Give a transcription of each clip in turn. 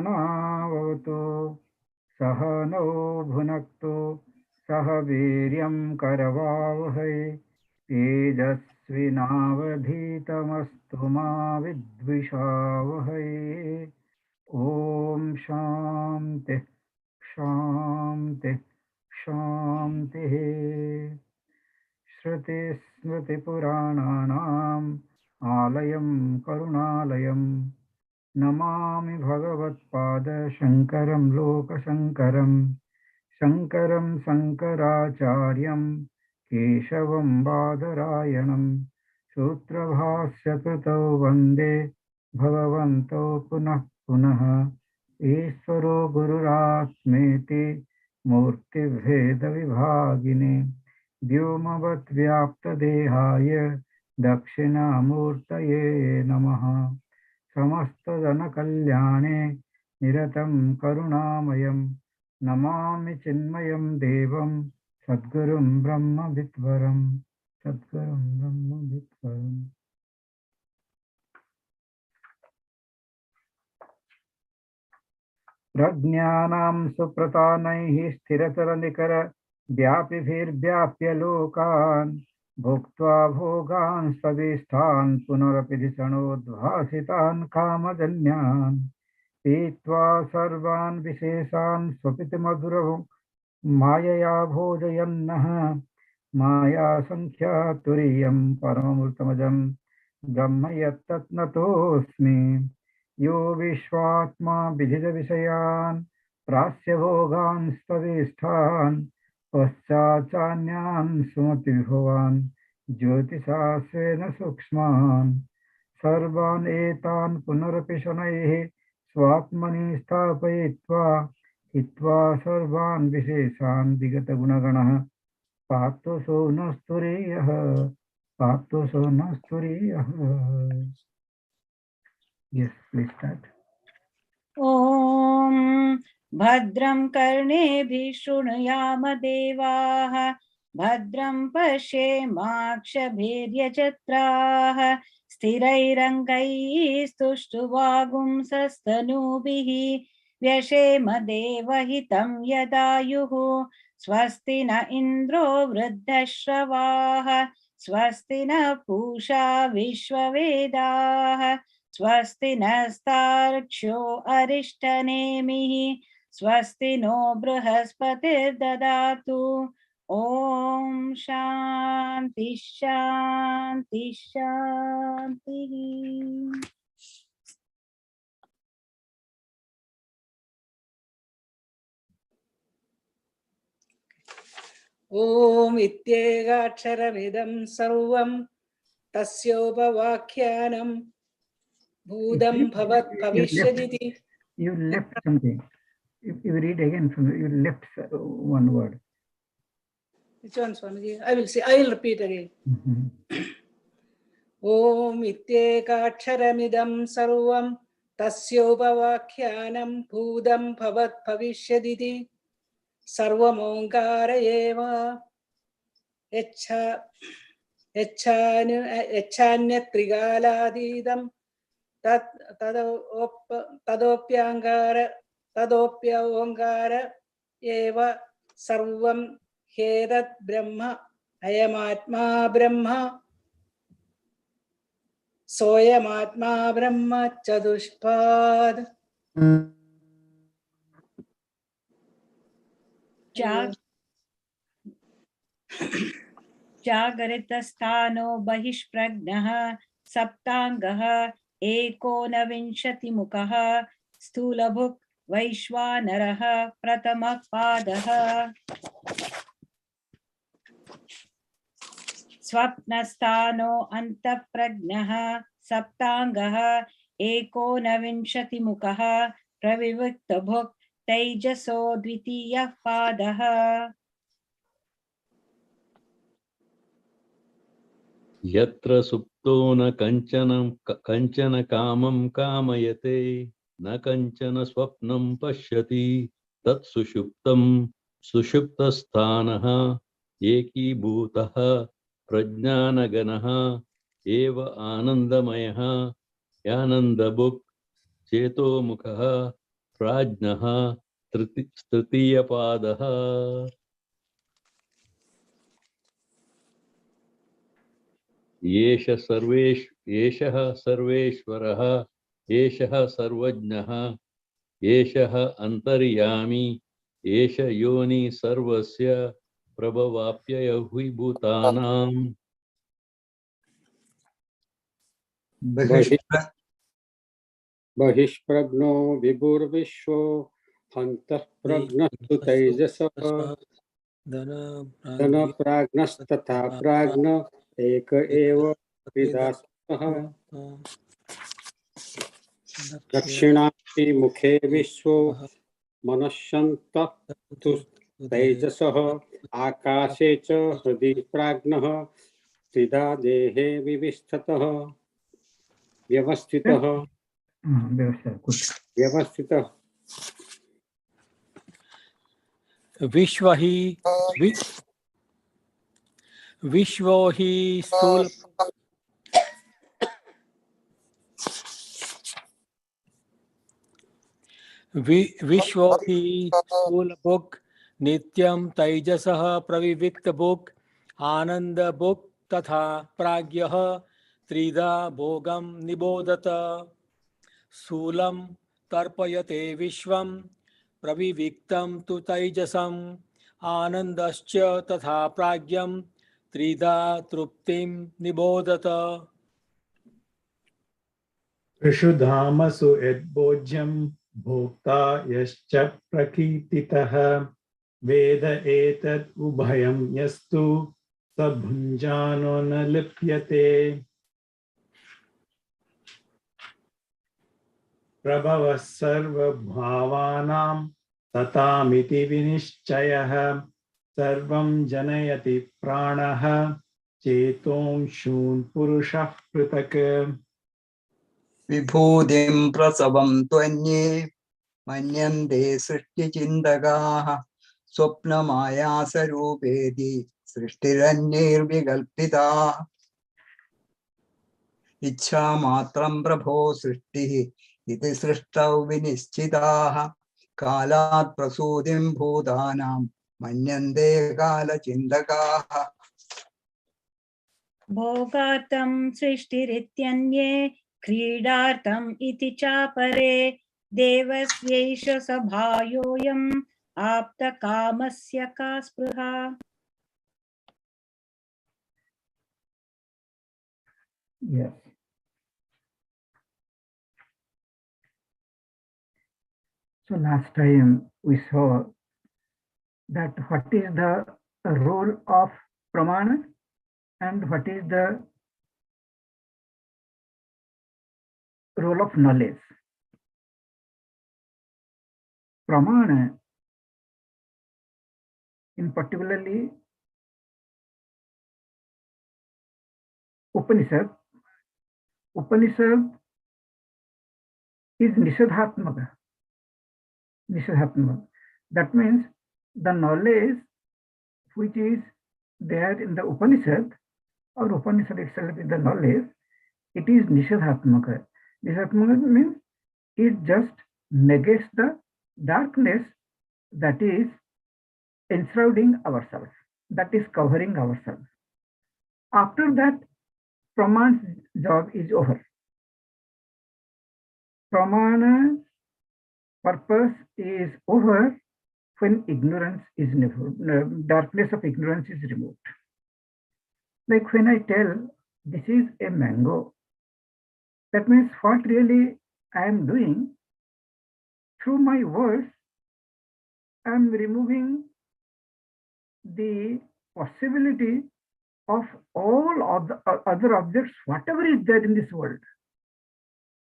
सहनावतु सहनौ भुनक्तु सह वीर्यं करवावहै तेजस्विनावधीतमस्तु मा विद्विषावहै। ओम शांति शांति शांति। श्रुति स्मृति पुराणानाम् आलयं करुणालयं नमामि भगवत्पाद शंकरं लोकशंकरं शंकरं शंकराचार्यं केशवं बादरायणं सूत्रभाष्यकृतौ वन्दे भगवन्तौ पुनः पुनः। ईश्वरो गुरुरात्मेति मूर्तिभेदविभागिने व्योमवद्व्याप्तदेहाय दक्षिणामूर्तये नमः। समस्तजनकल्याणे निरतं करुणामयं नमामि चिन्मयं देवं सद्गुरुं ब्रह्मविद्वरं सद्गुरुं ब्रह्मविद्वरम्। प्रज्ञानां सुप्रतानैः स्थिरतरनिकर व्यापिभिर्व्याप्य लोकान् भुक्त्वा भोगान् स्वस्थान् पुनरपि धिषणोद्भासितान् कामजन्यान् पीत्वा सर्वान् विशेषान् स्वपिति मधुरं मायया भोजयन्नः माया संख्या तुरीयं परममृतमजं ब्रह्म यत्तत्नतोऽस्मि। यो विश्वात्मा विजित विषयान् प्रास्य भोगान् स्वस्थान् पश्चाचान्यान् सुमति भवान् ज्योतिषा स्वेन सूक्ष्मान् सर्वान् एतान् पुनरपि शनैः स्वात्मनि स्थापयित्वा हित्वा सर्वान् विशेषान् विगतगुणगणः पार्थो न स्तुरेयः पार्थो न स्तुरेयः। Yes, please start. ॐ भद्रं कर्णेभिः शृणुयाम देवाः भद्रं पश्येमाक्षभिर्यजत्राः स्थिरैरङ्गैः स्तुष्टुवागुंसस्तनूभिः व्यशेम देवहितं यदायुः स्वस्ति न इन्द्रो वृद्धश्रवाः स्वस्ति न पूषा विश्ववेदाः स्वस्ति नस्तार्क्ष्यो अरिष्टनेमिः स्वस्ति नो बृहस्पतिर्ददातु। ओम शांति शांति शांति। ओम इत्येकाक्षरमिदं सर्वं तस्योपवाख्यानं भूतं भवत् भविष्यदिति। You left something. If you read again from you left one word. Which one, Swamiji? I will repeat again. Om ityekaksharamidam sarvam tasyopavakhyanam bhudam bhavat bhavishyaditi sarvam onkara eva echanyatrigaladidam tadopya onkara eva sarvam hedat brahma ayamatma brahma सोयमात्मा ब्रह्म चतुष्पाद। जागरितस्थानो बहिष्प्रज्ञः सप्तांगः एकोनविंशतिमुखः स्थूलभुक् वैश्वानरः प्रथमः पादः स्वप्नस्थानो अंतःप्रज्ञः सप्तांगः एकोनविंशतिमुखः प्रविविक्तभुक् तैजसो द्वितीयः पादः। यत्र सुप्तो न कंचन कामं कामयते न कंचन स्वप्नं पश्यति तत्सुषुप्तं सुषुप्तस्थानः एकीभूतः प्रज्ञानगणः एव आनन्दमयः यानन्दभुक् चेतोमुखः प्राज्ञः तृतीयपादः एषः सर्वेश्वरः एषः सर्वज्ञः एषः अन्तर्यामी एष योनि सर्वस्य प्रभवाप्ययभूतानाम् बहिष्प्रज्ञो विभुर्विश्वो हन्तः प्रज्ञस्तु तैजसः धनप्राज्ञस्तथा प्राज्ञ एक एव विदास्तः दक्षिणाक्षी मुखे विश्वो मनश्यन्तः तु तैजसः आकाशे च हृदि प्राज्ञः त्रिधा देहे व्यवस्थितः विश्वो हि स्थूल विश्वो हि स्थूलभुक् नित्यं तैजसः प्रविविक्तभुक् आनन्दभुक् तथा प्राज्ञः त्रिधा भोगं निबोधत स्थूलं तर्पयते विश्वं प्रविविक्तं तु तैजसम् आनन्दश्च तथा प्राज्ञं त्रिधा तृप्तिं निबोधत त्रिषु धामसु यद्भोज्यं भोक्ता यश्च प्रकीर्तितः वेद एतद् उभयं यस्तु स भुञ्जानो न लिप्यते प्रभवः सर्वभावानां तथामिति विनिश्चयः सर्वं जनयति प्राणः चेतोंशून् पुरुषः पृथक् विभूतिं प्रसवं त्वन्ये मन्यन्ते सृष्टिचिन्तकाः स्वप्नमायासरूपेति सृष्टिरन्यैर्विकल्पिता इच्छामात्रं प्रभो सृष्टिः इति सृष्टौ विनिश्चिताः कालात् प्रसूतिं भूतानां मन्यन्ते कालचिन्तकाः भोगार्थं सृष्टिरित्यन्ये क्रीडार्थम् इति चापरे देवस्यैष सभायोऽयम् आप्तकामस्य का स्पृहा Yes. So last time we saw that what is the role of Pramana and what is the role of knowledge. Pramana, in particularly Upanishad is Nishadhatmaka. That means the knowledge which is there in the Upanishad, or Upanishad itself is the knowledge, it is Nishadhatmaka. Nishadhatmaka means it just negates the darkness that is enshrouding ourselves, that is covering ourselves. After that, Pramana's job is over. Pramana's purpose is over when ignorance is removed, darkness of ignorance is removed. Like when I tell this is a mango, that means what really I am doing through my words, I am removing the possibility of all of the other objects, whatever is there in this world.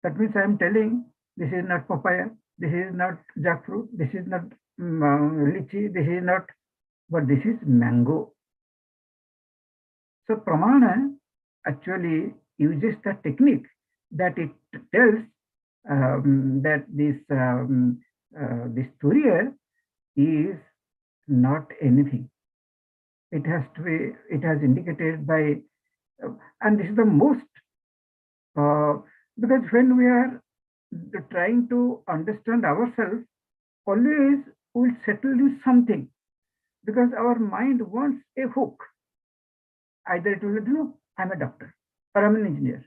That means I am telling this is not papaya, this is not jackfruit, this is not lychee, this is not, but this is mango. So Pramana actually uses the technique that it tells that this Turiya is not anything. It has to be, it has indicated by, and this is the most, because when we are trying to understand ourselves, always will settle in something, because our mind wants a hook. Either it will, I'm a doctor, or I'm an engineer,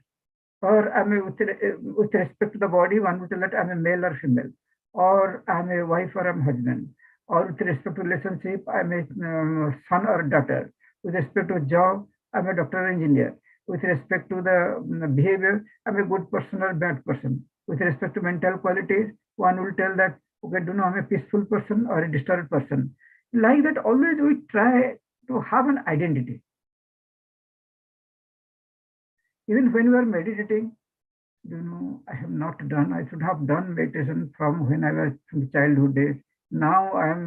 or I'm with respect to the body, one would tell that I'm a male or female, or I'm a wife or I'm a husband, or with respect to relationship, I'm a son or daughter. With respect to job, I'm a doctor or engineer. With respect to the behavior, I'm a good person or bad person. With respect to mental qualities, one will tell that, okay, I'm a peaceful person or a disturbed person. Like that, always we try to have an identity. Even when we are meditating, I have not done, I should have done meditation from when I was from childhood days. Now I am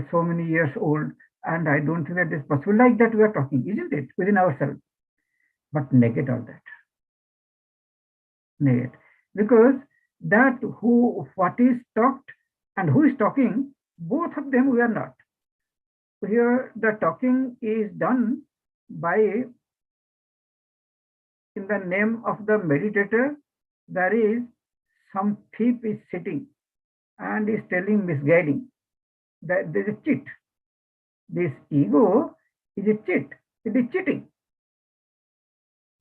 so many years old, and I don't think that is possible. Like that we are talking, isn't it, within ourselves? But negate all that. Negate. Because that what is talked and who is talking, both of them we are not. Here the talking is done by, in the name of the meditator, there is some thief is sitting and is telling, misguiding, that there is a cheat. This ego is a cheat. It is cheating.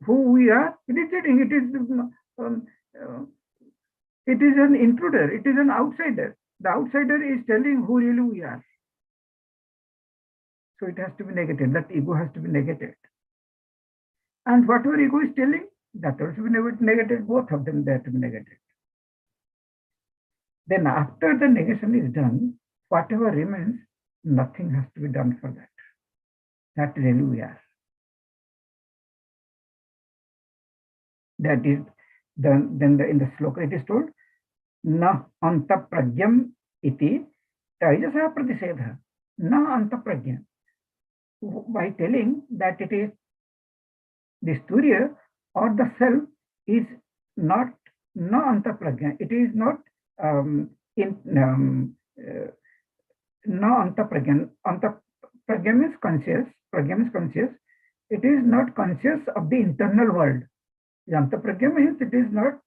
Who we are, it is cheating. It is an intruder. It is an outsider. The outsider is telling who really we are. So it has to be negated. That ego has to be negated. And whatever ego is telling, that also be negated. Both of them, they have to be negated. Then after the negation is done, whatever remains, nothing has to be done for that. That really we are. That is then in the sloka it is told, na anta pragyam iti taijasa pratisedha. Na anta pragyam. By telling that it is the Surya or the self is not na anta pragya. It is not na anta pragya. Anta pragya means conscious. Pragya means conscious. It is not conscious of the internal world. Anta pragya means it is not.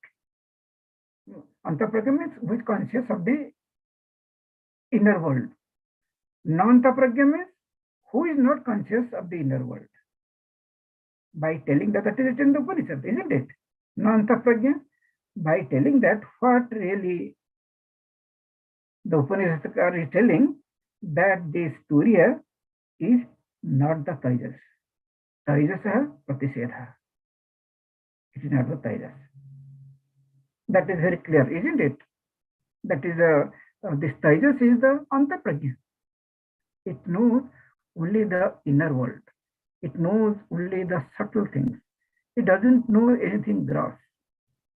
Anta pragya means who is conscious of the inner world. Na anta pragya means who is not conscious of the inner world. By telling that is written in the Upanishad, isn't it? Na-anta pragya. By telling that, what really the Upanishad is telling, that this Turiya is not the Taijas. Taijasa Pratisedha. It is not the Taijas. That is very clear, isn't it? That is this Taijas is the Anta pragya. It knows only the inner world. It knows only the subtle things. It doesn't know anything gross.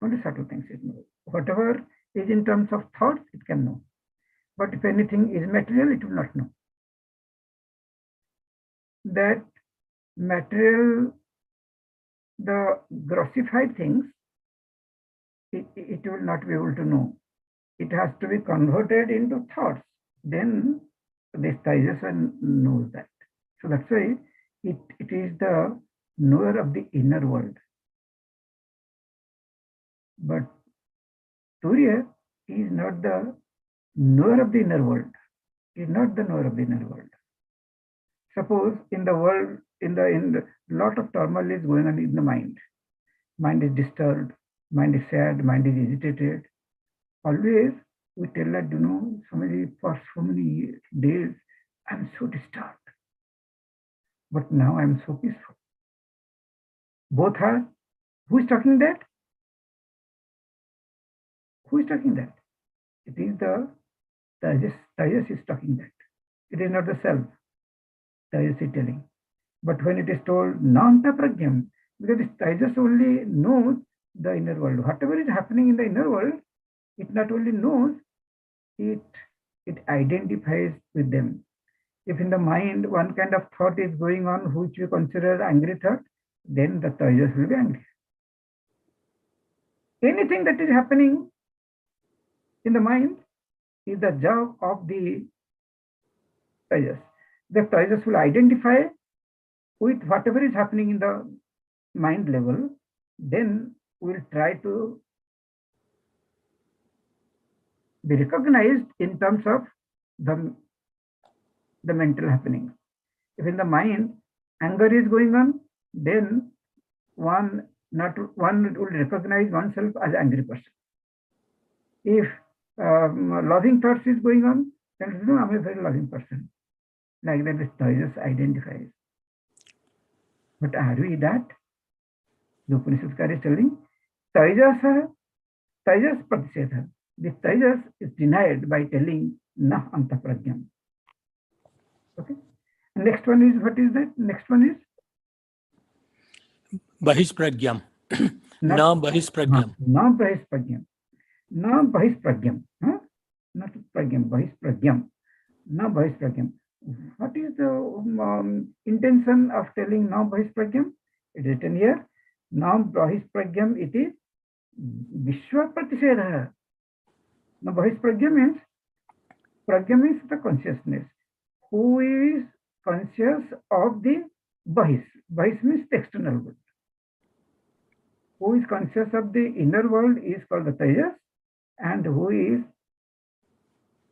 Only subtle things it knows. Whatever is in terms of thoughts, it can know. But if anything is material, it will not know. That material, the grossified things, it will not be able to know. It has to be converted into thoughts. Then this Taijasa knows that. So that's why it is the knower of the inner world. But Surya is not the knower of the inner world. He is not the knower of the inner world. Suppose in the world, in the lot of turmoil is going on in the mind. Mind is disturbed, mind is sad, mind is agitated. Always we tell that, somebody for so many days, I'm so disturbed. But now I'm so peaceful. Both are, who is talking that? Who is talking that? It is the Tajas is talking that. It is not the self. Tajas is telling. But when it is told Nanta Pragyam, because this Tajas only knows the inner world. Whatever is happening in the inner world, it not only knows, it identifies with them. If in the mind one kind of thought is going on which we consider angry thought, then the Tajas will be angry. Anything that is happening in the mind is the job of the Tajas. The Tajas will identify with whatever is happening in the mind level, then we will try to be recognized in terms of the mental happenings. If in the mind anger is going on, then one will recognize oneself as an angry person. If loving thoughts is going on, then no, I'm a very loving person. Like that, the Tejas identifies. But are we that? The Upanishadkar is telling, Tejas Pratisetha. This Tejas is denied by telling Na Anta Pragyam. Okay. Next one is, what is that? Next one is Bahispragyam. Na Bahispragyam. Na Bahispragyam. Na Bahispragyam. Not Pragyam, Bahispragyam. Na Bahispragyam. What is the intention of telling Na Bahispragyam? It is written here. Na Bahispragyam iti Vishwa Pratisedha. Now Bahispragyam means, Pragya means the consciousness. Who is conscious of the Bahis? Bahis means the external world. Who is conscious of the inner world is called the Tejas, and who is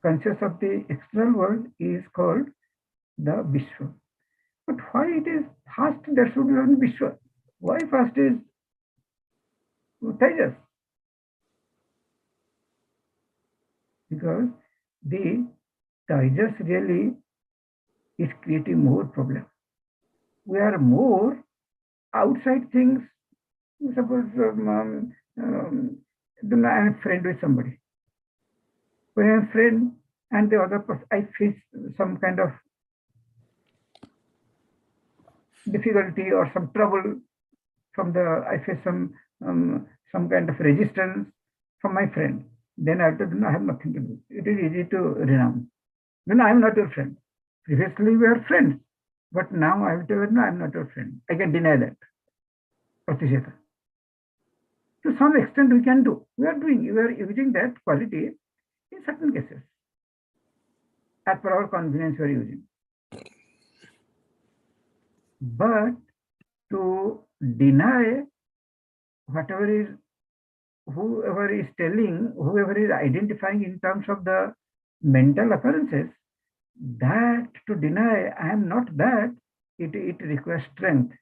conscious of the external world is called the Vishwa. But why it is first there should be one Vishwa? Why first is Tejas? Because the Tejas really is creating more problem. We are more outside things. Suppose I'm a friend with somebody. When I'm a friend and the other person, I face some kind of difficulty or some trouble I face some kind of resistance from my friend. Then I have to, I have nothing to do. It is easy to renounce. Then I am not your friend. Previously we were friends, but now I have to, no, I am not your friend. I can deny that. Pratishetha. To some extent we can do. We are using that quality in certain cases. As per our convenience we are using. But to deny whoever is telling, whoever is identifying in terms of the mental occurrences, that to deny I am not that, it requires strength.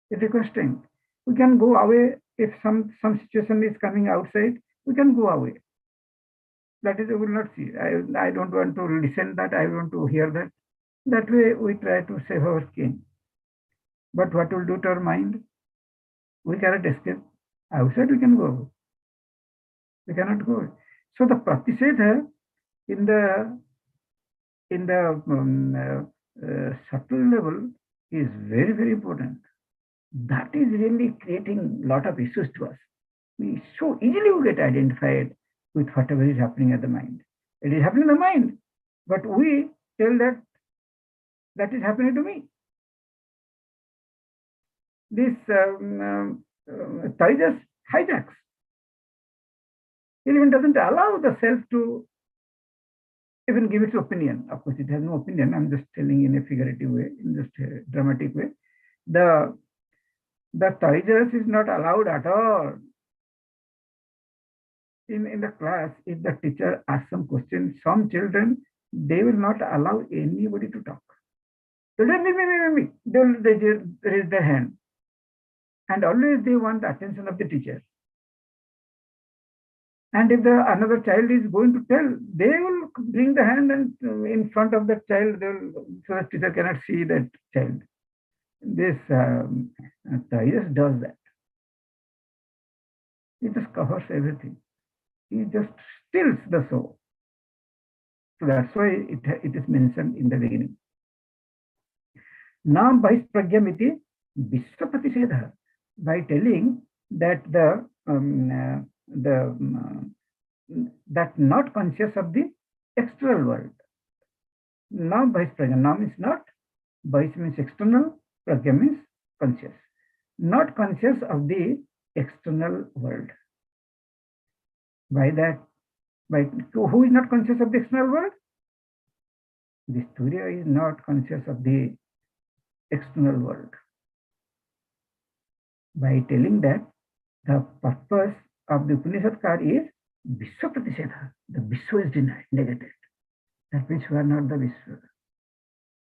It requires strength. We can go away if some situation is coming outside, we can go away. That is, we will not see. I don't want to listen that, I want to hear that. That way we try to save our skin. But what will do to our mind? We cannot escape. Outside we can go. We cannot go. So the Pratisedha in the subtle level is very, very important. That is really creating a lot of issues to us. We so easily get identified with whatever is happening at the mind. It is happening in the mind, but we tell that is happening to me. This Tejas hijacks. It even doesn't allow the self to even give its opinion. Of course, it has no opinion. I'm just telling in a figurative way, in just a dramatic way. The Tejas is not allowed at all. In the class, if the teacher asks some question, some children, they will not allow anybody to talk. They will raise their hand. And always they want the attention of the teacher. And if another child is going to tell, they will bring the hand and in front of that child, so the teacher cannot see that child. This Tejas does that. He just covers everything. He just stills the soul. So that's why it is mentioned in the beginning. Nam Bahispragyam iti Vishwapratisedha. By telling that that not conscious of the external world. Nam Bahispragyam. Nam is not. Bahis means external. Pragya means conscious. Not conscious of the external world. By that, who is not conscious of the external world? The Surya is not conscious of the external world. By telling that, the purpose of the Upanishadkar is Vishwa Pratisedha. The Vishwa is denied, negated. That means we are not the Vishwa.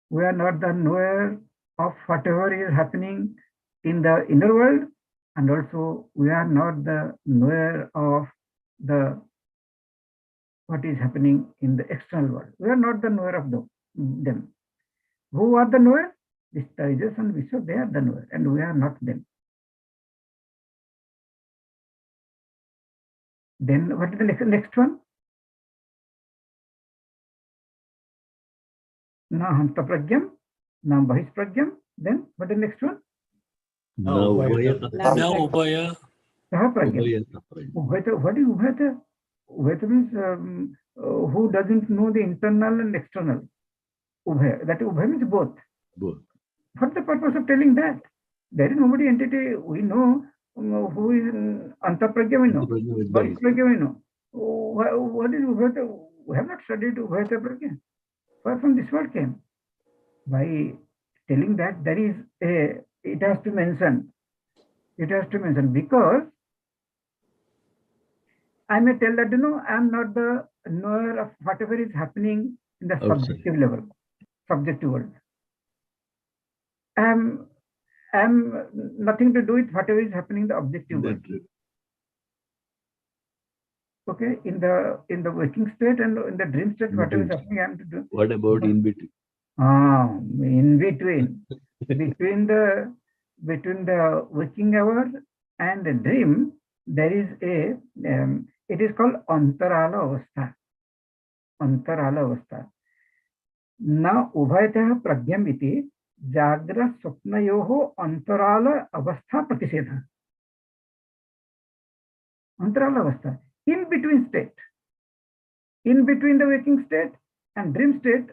We are not the knower of whatever is happening in the inner world, and also we are not the knower of the what is happening in the external world. We are not the knower of them. Who are the knower? This Tejas and Vishwa, they are the knower, and we are not them. Then what is the next one? Na hanta pragyam, na bahis pragyam. Then what is the next one? No, Ubhayata. No Ubhaya. Saha pragyam. Ubhayata. Ubhayata. What is Ubhayata? Ubhayata means who doesn't know the internal and external. Ubhaya. That Ubhaya means both. Both. What's the purpose of telling that? There is nobody entity we know who is Antapragya, we know. Bahishpragya, we know. What is Ubhayata? We have not studied Ubhayata Pragya. Where from this word came? By telling that there is it has to mention. It has to mention because I may tell that, I am not the knower of whatever is happening in the subjective level, subjective world. I am nothing to do with whatever is happening in the objective world. Okay, in the waking state and in the dream state, whatever is happening, I am to do. What about in between? In between, between the waking hour and the dream, there is it is called Antarala Avastha. Antarala Avastha. Na Ubhayatah Pragyam iti Jagra Swapnayoho Antarala Avastha Pratisedha. Antarala Avastha. In between state. In between the waking state and dream state,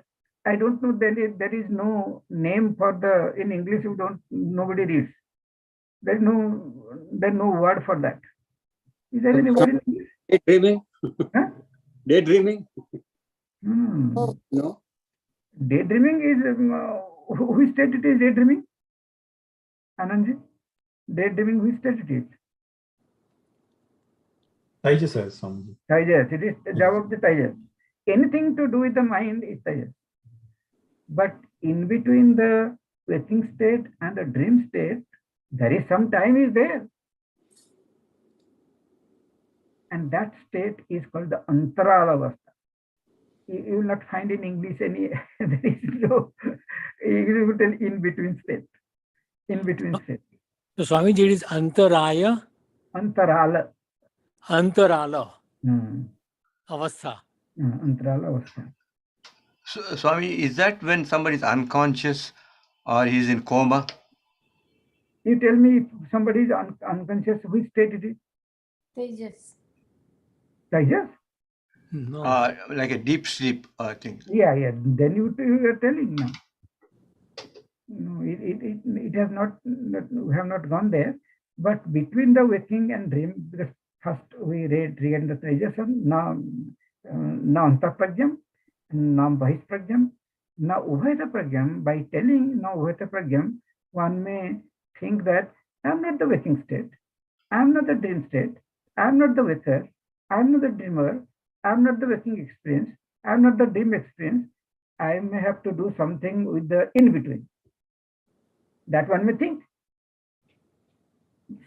I don't know, there is no name for the, in English nobody reads. There's no word for that. Is there any word in English? Daydreaming? Huh? Daydreaming? No. Daydreaming is, whose state it is daydreaming? Anandji? Daydreaming, whose state it is? Tejas, Swamiji. Tejas, it is the job of the Tejas. Anything to do with the mind is Tejas. But in between the waking state and the dream state, there is some time is there. And that state is called the Antarala Avastha. You will not find in English any, there is no, you will tell in between state. In between state. So Swamiji, it is Antaraya. Antarala. Antarala. Avastha. Antarala Avastha. So, Swami, is that when somebody is unconscious or he's in coma? You tell me if somebody is unconscious, which state it is? Tejas. Tejas? No. Like a deep sleep, I think. Yeah. Then you are telling now. No, it has not, we have not gone there. But between the waking and dream, because first we read the Tejas, now Antapragyam, now Bahishpragyam, now Ubhayata Pragyam. By telling now Ubhayata Pragyam, one may think that I am not the waking state, I am not the dream state, I am not the waker, I am not the dreamer, I am not the waking experience, I am not the dream experience. I may have to do something with the in between. That one may think.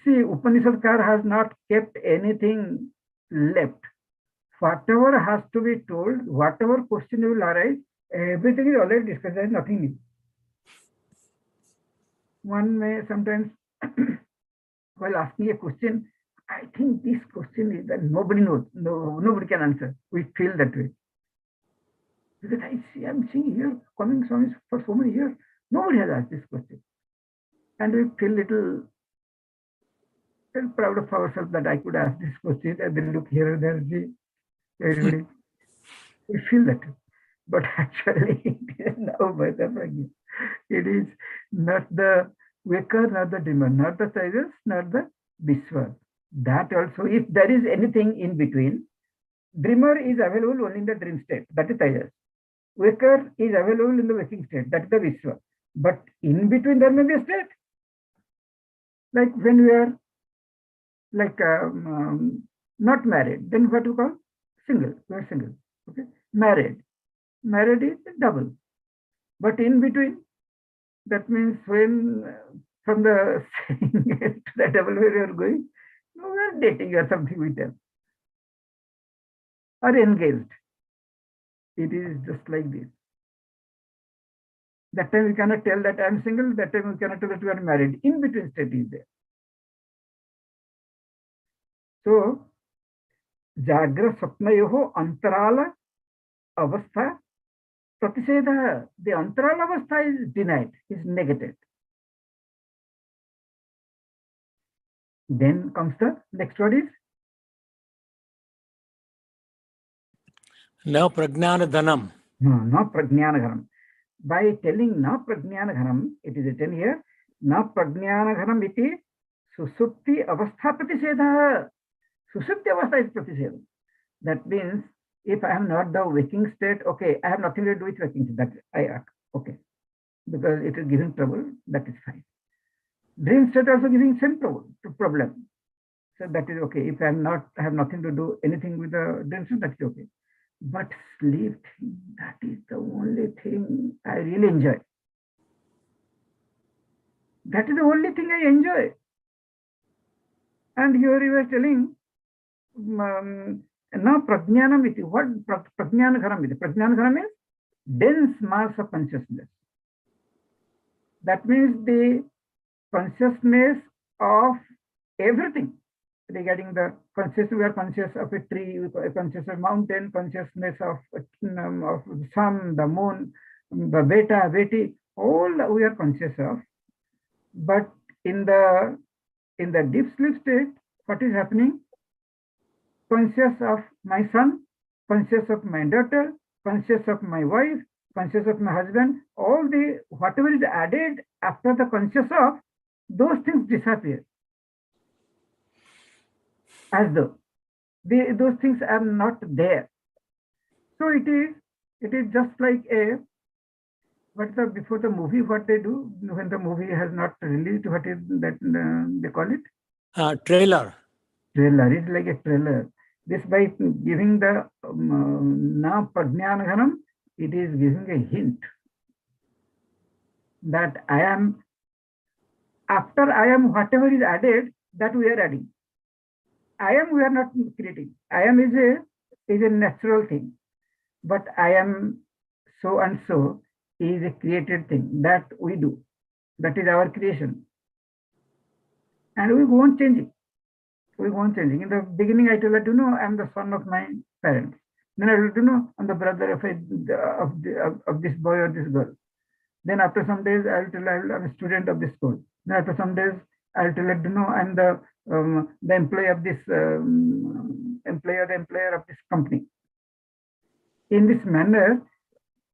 See, Upanishadkar has not kept anything left. Whatever has to be told, whatever question will arise, everything is already discussed. There is nothing new. One may sometimes, while asking a question, I think this question is that nobody knows, nobody can answer. We feel that way. Because I'm seeing here, coming Swamis for so many years, nobody has asked this question. And we feel little proud of ourselves that I could ask this question and then look here and there, see, everybody. We feel that. But actually, it is now by the pragya. It is not the waker, not the dreamer, not the Tejas, not the Vishwa. That also, if there is anything in between, dreamer is available only in the dream state, that is Tejas. Waker is available in the waking state, that is the Vishwa. But in between there may be a state. Like when we are, like not married, then what we call single. We are single. Okay, married. Married is double. But in between, that means when from the single to the double where you are going, you are dating or something with them, or engaged. It is just like this. That time we cannot tell that I am single. That time we cannot tell that we are married. In between state is there. So, Jagra Swapnayoho Antarala Avastha Pratiseda. The Antarala Avastha is denied, is negated. Then comes the next word is Na Pragnana Dhanam. Na Prajnanaghanam. By telling Na Prajnanaghanam, it is written here, Na Prajnanaghanam iti Susupti Avastha Pratiseda. Susupti Avastha is Pratiseda. That means if I am not the waking state, okay, I have nothing to do with waking state. That I okay, because it is giving trouble. That is fine. Dream state also giving same problem. So that is okay. If I am not, I have nothing to do anything with the dream state. That is okay. But sleep thing, that is the only thing I really enjoy. That is the only thing I enjoy. And here you are telling, now prajnanam iti. What prajnanaghanam iti? Prajnanaghanam means dense mass of consciousness. That means the consciousness of everything. Regarding the consciousness, we are conscious of a tree, we are conscious of mountain, consciousness of the sun, the moon, the beta, beti, all we are conscious of. But in the deep sleep state, what is happening? Conscious of my son, conscious of my daughter, conscious of my wife, conscious of my husband, all the whatever is added after the conscious of, those things disappear. As though those things are not there. So it is just like a before the movie, what they do when the movie has not released, what is that they call it? Trailer. Trailer is like a trailer. This by giving the Na Prajnanaghanam, it is giving a hint that I am, after I am, whatever is added, that we are adding. I am, we are not creating. I am is a natural thing, but I am so and so is a created thing that we do. That is our creation, and we go on changing. We go on changing. In the beginning, I told her to know I am the son of my parents. Then I told her to know I'm the brother of this boy or this girl. Then after some days, I'll tell her I'm a student of this school. Then after some days, I'll tell her to know I'm the employee of this employer of this company. In this manner,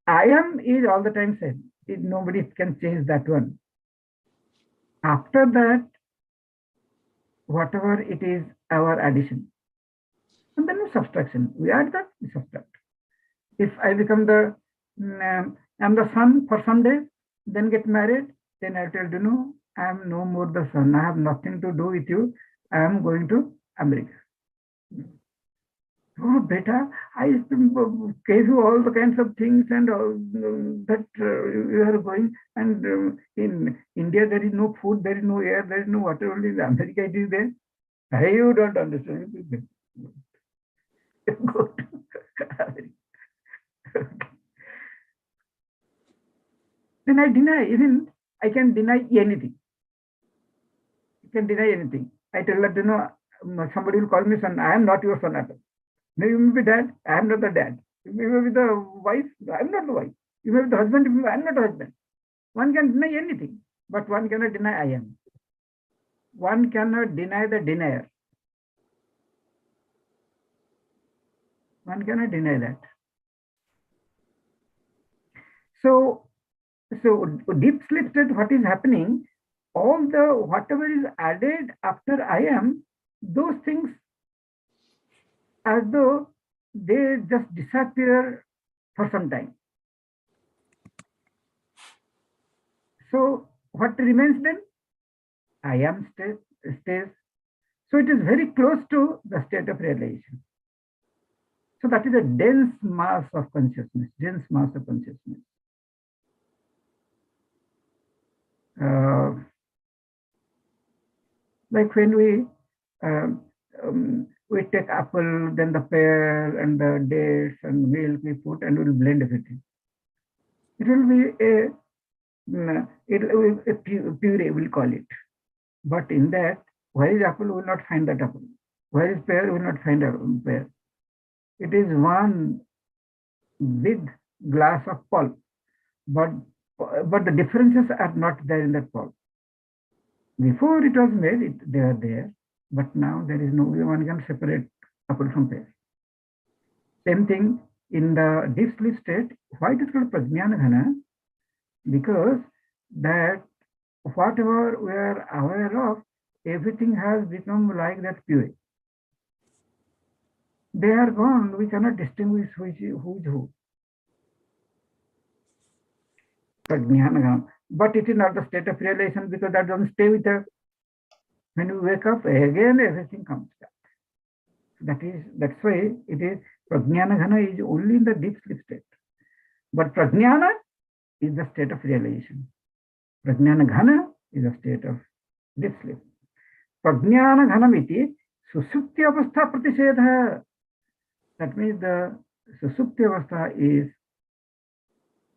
I am is all the time same. Nobody can change that one. After that, whatever it is, our addition, and then subtraction. We add that, we subtract. If I become I'm the son for some days, then get married, then I tell you, no, I am no more the son. I have nothing to do with you. I am going to America. Oh, beta, I gave you all the kinds of things and all that you are going. And in India, there is no food, there is no air, there is no water. Only in America, it is there. You don't understand. Go to America. Then I deny, even I can deny anything. You can deny anything. I tell her, you know, somebody will call me son. I am not your son at all. Maybe you may be dad. I am not the dad. You may be the wife. I am not the wife. You may be the husband. I am not the husband. One can deny anything, but one cannot deny I am. One cannot deny the denier. One cannot deny that. So deep sleep state, what is happening? All the whatever is added after I am, those things as though they just disappear for some time. So what remains then? I am stays. So it is very close to the state of realization. So that is a dense mass of consciousness, dense mass of consciousness. Like when we take apple, then the pear and the dates and milk we put and we'll blend everything. It will be a puree, we'll call it. But in that, where is apple? We will not find that apple. Where is pear? We will not find a pear. It is one big glass of pulp, but the differences are not there in that pulp. Before it was made, they are there, but now there is no one can separate apple from pear. Same thing in the deep sleep state. Why it is called Prajnana Ghana? Because that whatever we are aware of, everything has become like that pure. They are gone. We cannot distinguish who is who. But it is not the state of realization because that doesn't stay with us. When we wake up, again everything comes back. That's why it is Prajnana Ghana is only in the deep sleep state. But Prajnana is the state of realization. Prajnana Ghana is a state of deep sleep. Prajnana Ghanam iti susupti avastha pratishedah. That means the susupti avastha is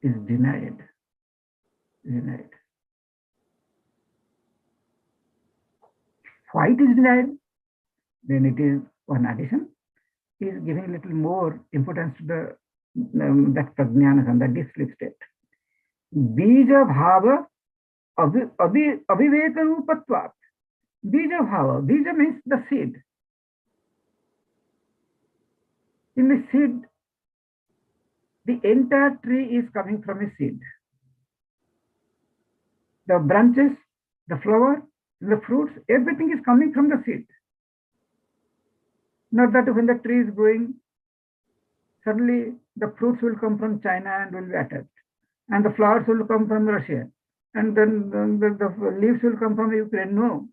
denied. Why it is denied? Then it is one addition. He is giving a little more importance to the that prajnana and the deep sleep state. Bija bhava aviveka rupatvat. Bija bhava. Bija means the seed. In the seed, the entire tree is coming from a seed. The branches, the flower, the fruits, everything is coming from the seed. Not that when the tree is growing, suddenly the fruits will come from China and will be attached. And the flowers will come from Russia. And then the leaves will come from Ukraine. No.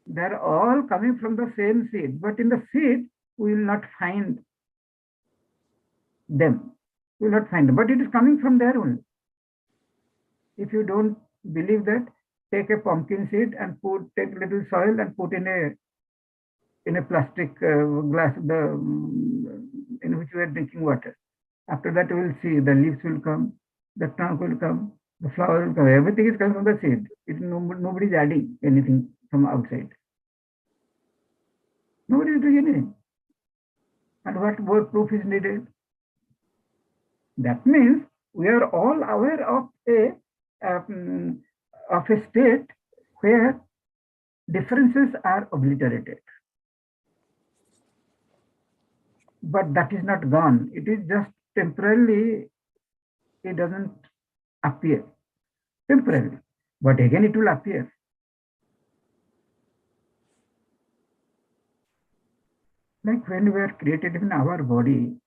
They're all coming from the same seed. But in the seed, we will not find them. We will not find them. But it is coming from there only. If you don't believe that, take a pumpkin seed and take little soil and put in a plastic glass in which we are drinking water. After that, we will see the leaves will come, the trunk will come, the flower will come. Everything is coming from the seed. Nobody is adding anything from outside. Nobody is doing anything. And what more proof is needed? That means we are all aware of a state where differences are obliterated. But that is not gone. It is just temporarily, it doesn't appear. Temporarily. But again it will appear. Like when we were created in our body,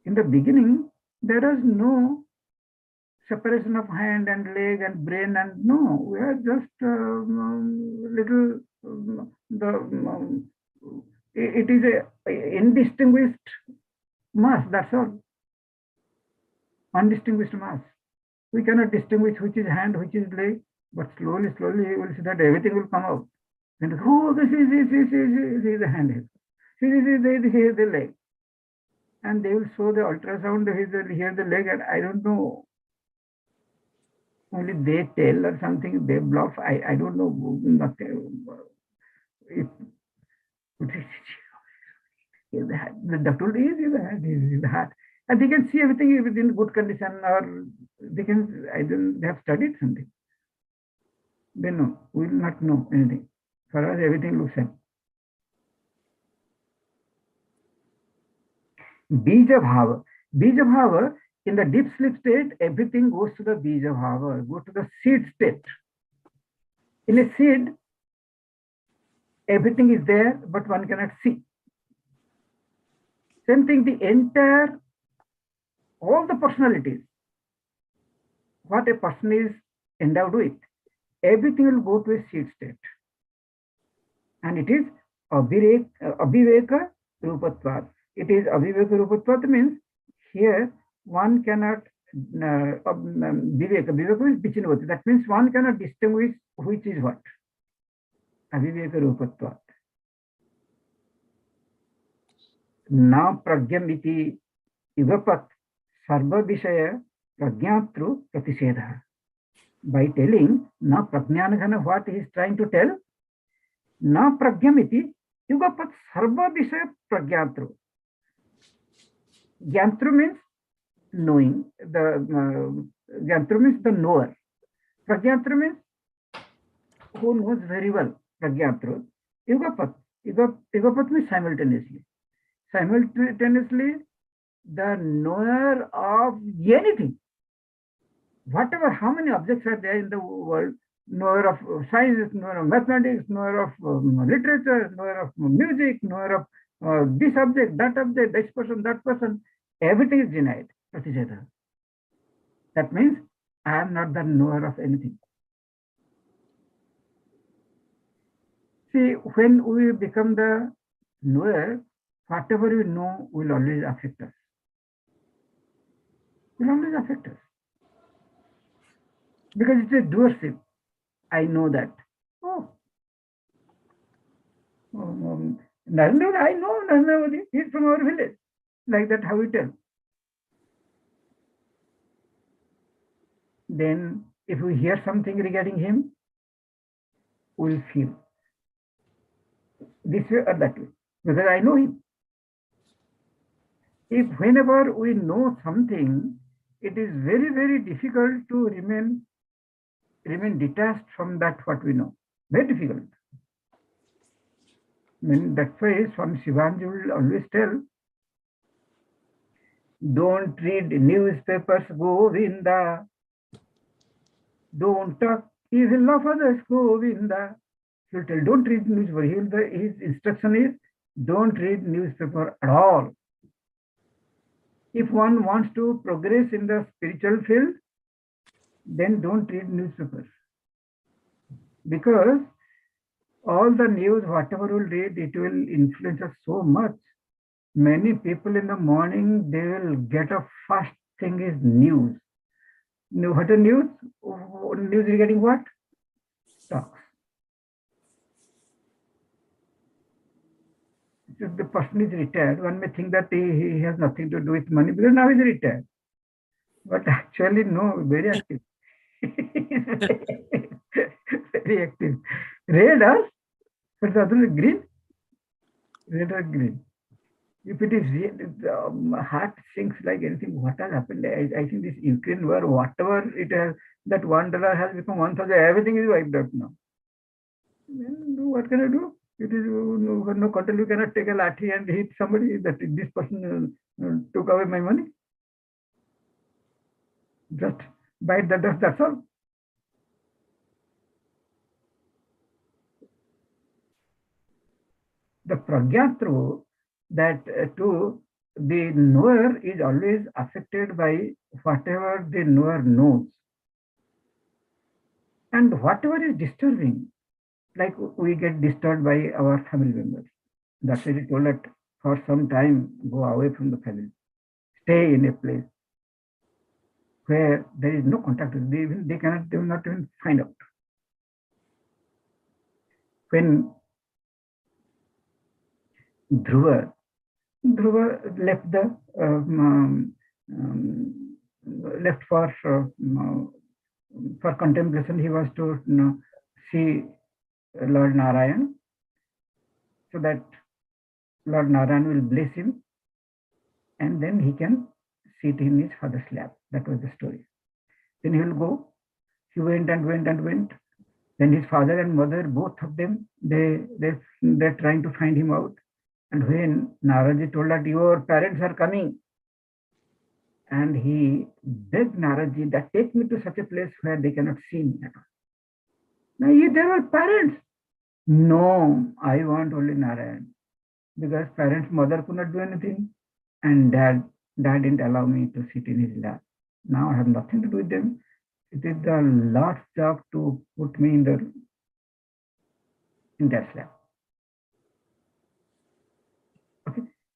in the beginning, there is no separation of hand and leg and brain, and no, we are just little, it is a indistinguished mass, that's all. Undistinguished mass. We cannot distinguish which is hand, which is leg, but slowly you will see that everything will come out. And oh, this is the hand. This is the leg. And they will show the ultrasound, here the leg, and I don't know. Only they tell or something, they bluff. I don't know. Nothing. The doctor is the heart. And they can see everything within good condition, or they can, they have studied something. They know. We will not know anything. For us, everything looks same. Bija bhava. Bija bhava, in the deep sleep state, everything goes to the bija bhava, goes to the seed state. In a seed, everything is there, but one cannot see. Same thing, the entire, all the personalities, what a person is endowed with, everything will go to a seed state. And it is Abhiveka Rupatvat. It is Abhiveka Rupatvat means here one cannot Viveka. Viveka is Bichinavati. That means one cannot distinguish which is what. Aviveka Rupatvat. Na pragyam iti yugapat sarva vishaya pragyatru pratisedha. By telling na prajnanaghana, what he is trying to tell? Na pragyam iti yugapat sarva vishaya pragyatru. Gyantru means knowing. Gyantru means the knower. Pragyatru means who knows very well. Pragyatru. Yugapat. Yugapat means simultaneously. Simultaneously, the knower of anything, whatever, how many objects are there in the world, knower of science, knower of mathematics, knower of literature, knower of music, knower of this object, this person, everything is denied. That means I am not the knower of anything. See, when we become the knower, whatever we know will always affect us. Will always affect us. Because it's a doership. I know that. Oh. Narendra, I know Narendra, he's from our village. Like that, how we tell. Then, if we hear something regarding him, we'll feel this way or that way. Because I know him. If whenever we know something, it is very, very difficult to remain detached from that what we know. Very difficult. I mean, that's why Swami Shivanji will always tell, don't read newspapers, Govinda. Don't talk evil of others, Govinda. He'll tell, don't read newspaper. His instruction is, don't read newspaper at all. If one wants to progress in the spiritual field, then don't read newspapers. Because all the news, whatever we'll read, it will influence us so much. Many people in the morning, they will get a first thing is news. What is news? News regarding what? Stocks. If the person is retired, one may think that he has nothing to do with money because now he's retired. But actually, no, very active. Very active. Red or what's the other? Green? Red or green? If it is heart sinks like anything, what has happened? I think this Ukraine war, whatever it has, that $1 has become 1,000, everything is wiped out now. What can I do? It is no control. You cannot take a lathi and hit somebody that this person took away my money. Just bite the dust, that's all. The pragyatru, that too, the knower is always affected by whatever the knower knows. And whatever is disturbing, like we get disturbed by our family members. That's why he told that for some time, go away from the family. Stay in a place where there is no contact. They will not even find out. When Dhruva left the left for contemplation, he was to see Lord Narayan, so that Lord Narayan will bless him, and then he can sit in his father's lap. That was the story. Then he will go. He went and went and went. Then his father and mother, both of them, they're trying to find him out. And when Naraji told that your parents are coming, and he begged Naraji that take me to such a place where they cannot see me at all. Now, there were parents. No, I want only Narayan. Because parents, mother could not do anything, and dad didn't allow me to sit in his lap. Now I have nothing to do with them. It is the Lord's job to put me in their lap.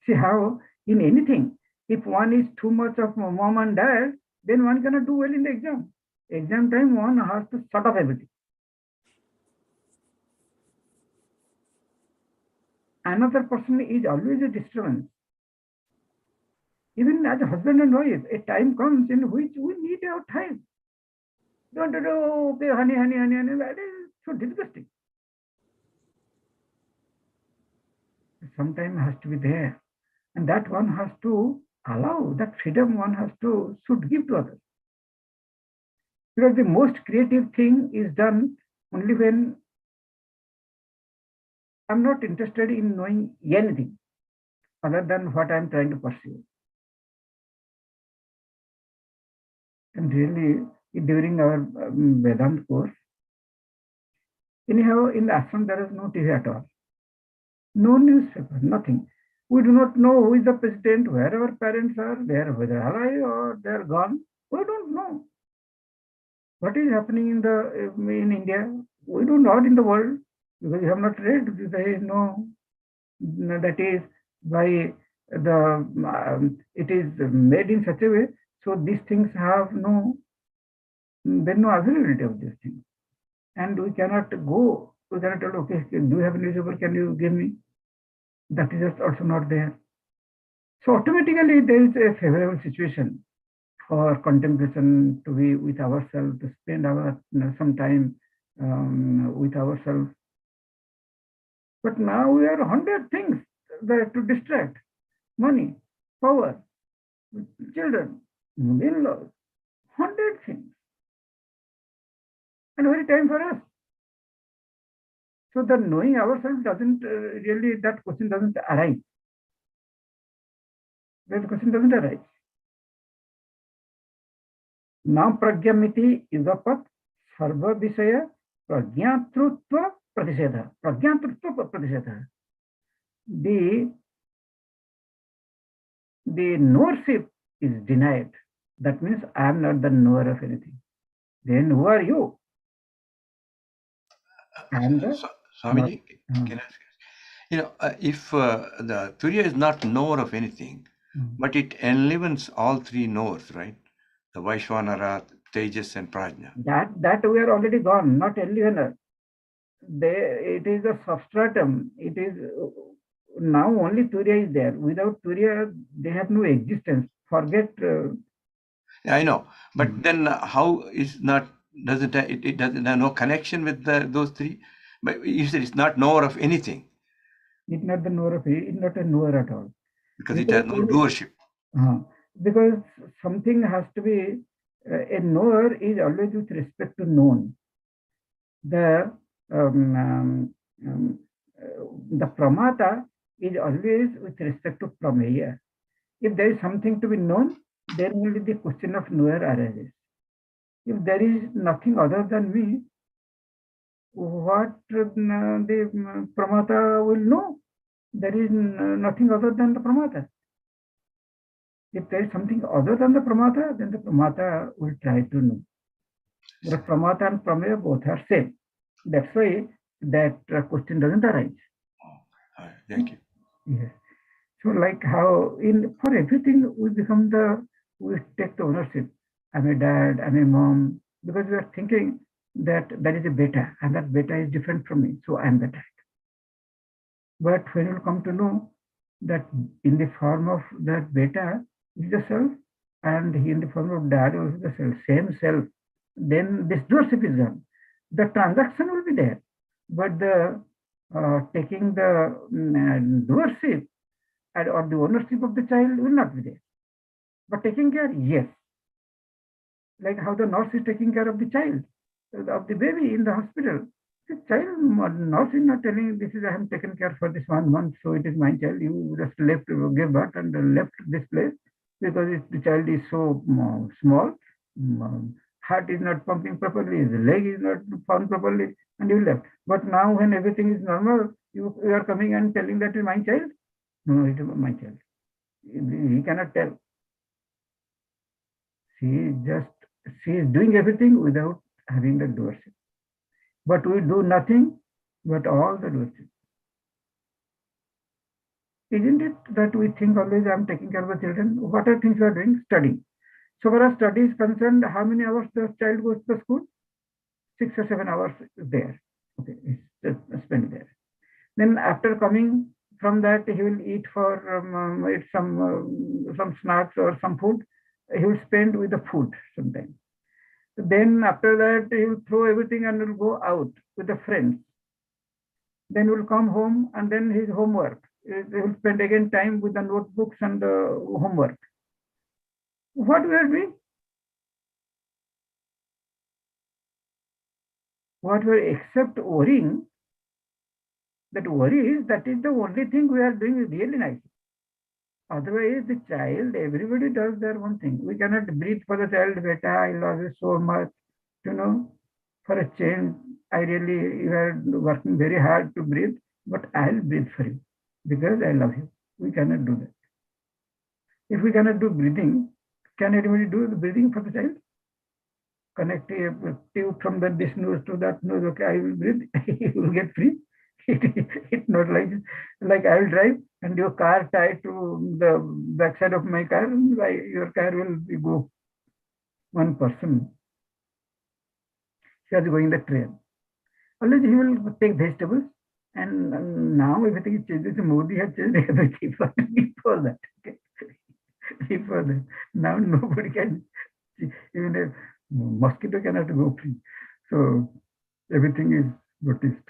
See how in anything, if one is too much of mom and dad, then one cannot do well in the exam. Exam time, one has to shut off everything. Another person is always a disturbance. Even as a husband and wife, a time comes in which we need our time. Don't do, okay, honey, that is so disgusting. Some time has to be there. And that one has to allow, that freedom one has to, should give to others. Because the most creative thing is done only when I'm not interested in knowing anything other than what I'm trying to pursue. And really, during our Vedanta course, anyhow, in the ashram, there is no TV at all. No newspaper, nothing. We do not know who is the president, where our parents are, they are whether alive or they are gone. We don't know. What is happening in India? We don't know in the world because we have not read. There is no, that is by it is made in such a way so these things have there's no availability of these things, and we cannot go. We cannot tell, okay, do you have a newspaper? Can you give me? That is just also not there. So automatically there is a favorable situation for contemplation, to be with ourselves, to spend our some time with ourselves. But now we are 100 things that to distract: money, power, children, in-laws, 100 things, and very time for us. So the knowing ourselves doesn't really, that question doesn't arise. That question doesn't arise. Nam pragyamiti yugapat sarva visaya prajnatrutva pratishetha. Prajnatrutva pratishetha. The knowership is denied. That means I am not the knower of anything. Then who are you? And Swamiji, can I ask? If the Turiya is not knower of anything, but it enlivens all three knowers, right? The Vaishvanara, Tejas, and Prajna. That we are already gone, not enlivener. It is a substratum. It is now only Turiya is there. Without Turiya, they have no existence. Forget. I know, but then how is not? Doesn't it doesn't have no connection with those three? But you said it's not knower of anything. It's not the knower of it. It's not a knower at all. Because it has no doership. Because something has to be, a knower is always with respect to known. The pramata is always with respect to prameya. If there is something to be known, then only the question of knower arises. If there is nothing other than me, what the pramata will know? There is nothing other than the pramata. If there is something other than the pramata, then the pramata will try to know. The pramata and prameya both are same. That's why that question doesn't arise. Thank you. Yes. So like how for everything we take the ownership. I'm a dad, I'm a mom, because we are thinking that that is a beta and that beta is different from me. So I'm the dad. But when you come to know that in the form of that beta is the self, and in the form of dad is the self, same self, then this doership is gone. The transaction will be there, but the taking the doership or the ownership of the child will not be there. But taking care, yes. Like how the nurse is taking care of the child, of the baby in the hospital. The child, nurse is not telling, this is, I have taken care for this 1 month, so it is my child. You just gave birth and left this place because the child is so small. Heart is not pumping properly, his leg is not pumped properly, and you left. But now when everything is normal, you are coming and telling that is my child. No, it is my child. He cannot tell. She is doing everything without having the doership. But we do nothing but all the doership. Isn't it that we think always I'm taking care of the children? What are things we are doing? Studying. So far as study is concerned, how many hours the child goes to the school? 6 or 7 hours there. Okay, it's just spent there. Then after coming from that, he will eat some snacks or some food. He will spend with the food sometimes. Then after that, he will throw everything and will go out with the friends. Then he will come home and then his homework. He will spend again time with the notebooks and the homework. What we are doing? What we are except worrying, that worry is, that is the only thing we are doing really nice. Otherwise, the child, everybody does their own thing. We cannot breathe for the child, beta, I love you so much. For a change, you are working very hard to breathe, but I'll breathe for you because I love you. We cannot do that. If we cannot do breathing, can anybody do the breathing for the child? Connect a tube from this nose to that nose. Okay, I will breathe. You will get free. It's not like I will drive and your car tied to the backside of my car. Your car will go. One person. He is going the train. Always he will take vegetables, and now everything is changed. Modi has changed everything before that. Okay? Before that, now nobody can, even a mosquito cannot go free. So everything is noticed.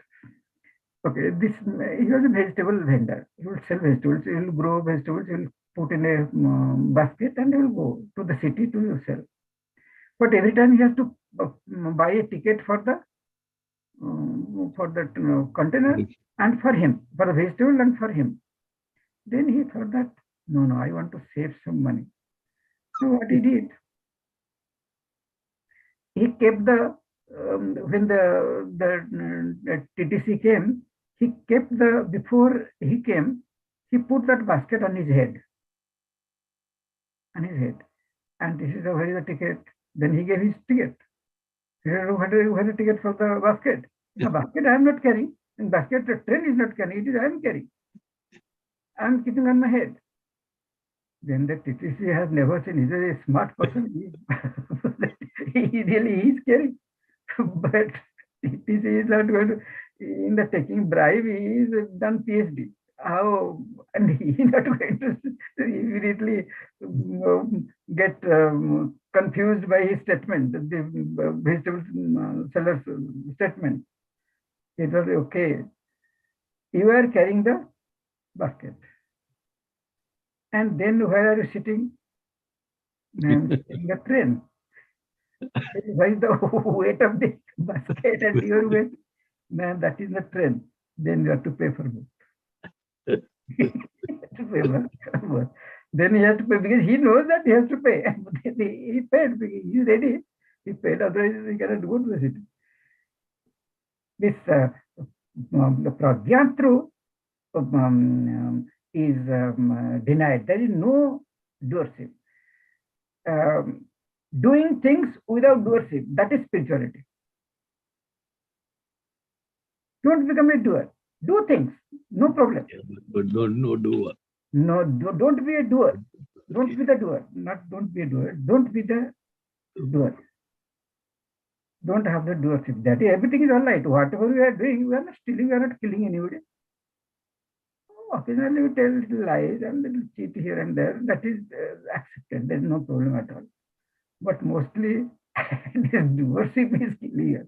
Okay, he was a vegetable vendor. He will sell vegetables. He will grow vegetables. He will put in a basket and he will go to the city to sell. But every time he has to buy a ticket for the container and for him, for the vegetable and for him. Then he thought that, no, I want to save some money. So what he did, he kept when the TTC came, he kept before he came, he put that basket on his head. And this is where is the ticket. Then he gave his ticket. He said, where is the ticket for the basket? The basket I am not carrying. And basket, the train is not carrying. It is I am carrying. I am keeping on my head. Then the TTC has never seen. He is a smart person. He really is carrying. But TTC is not going to, in the taking bribe, he is done PhD. How, and he is not going to immediately get confused by his statement, the vegetable seller's statement. It was okay. You are carrying the basket. And then where are you sitting? In the train. Why is the weight of the basket and your weight? Man, that is the train. Then you have to pay for both. Then he has to pay because he knows that he has to pay. He paid because he is ready. He paid, otherwise he cannot go to the city. This the pragyatru is denied. There is no doership. Doing things without doership, that is spirituality. Don't become a doer. Do things, no problem. But don't do. No, don't be a doer. Don't be the doer. Don't be a doer. Don't be the doer. Don't have the doership. That is, everything is all right. Whatever we are doing, we are not stealing, we are not killing anybody. Occasionally we tell little lies and little cheat here and there. That is accepted. There is no problem at all. But mostly, this doership is killing us.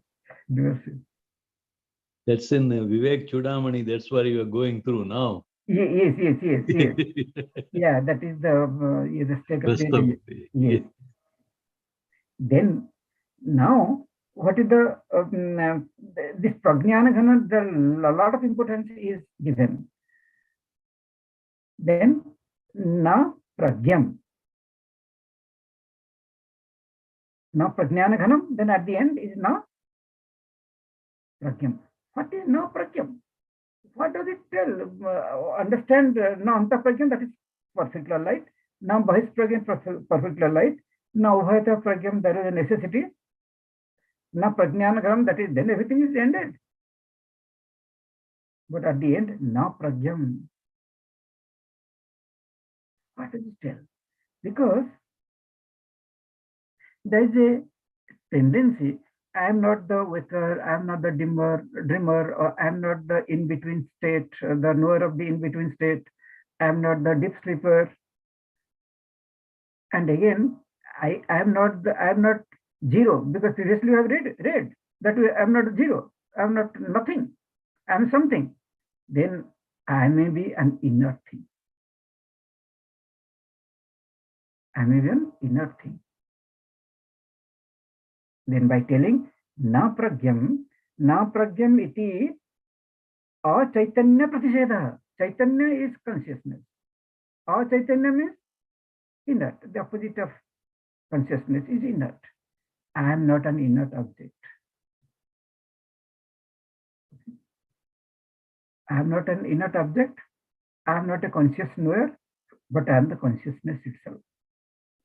Doership. That's in Vivek Chudamani. That's what you are going through now. Yes. Yeah, that is the state of the. Yes. Then now, what is this prajnana ghana? A lot of importance is given. Then na pragyam. Now prajnana ghanam. Then at the end is na pragyam. What is na pragyam? What does it tell? Understand na anta pragyam, that is perfect light. Now bahis pragyam, perfect light. Now ubhayata pragyam, there is a necessity. Now prajnana ghanam, that is, then everything is ended. But at the end, na pragyam. What does it tell? Because there is a tendency. I am not the waker, I am not the dreamer, or I am not the in-between state, the knower of the in-between state. I am not the deep sleeper. And again, I am not zero, because previously we have read that I am not zero, I am not nothing, I am something. Then I may be an inert thing. I may be an inert thing. Then by telling na pragyam iti achaitanya pratishedah. Chaitanya is consciousness. Achaitanya means inert. The opposite of consciousness is inert. I am not an inert object. I am not an inert object. I am not a conscious knower, but I am the consciousness itself.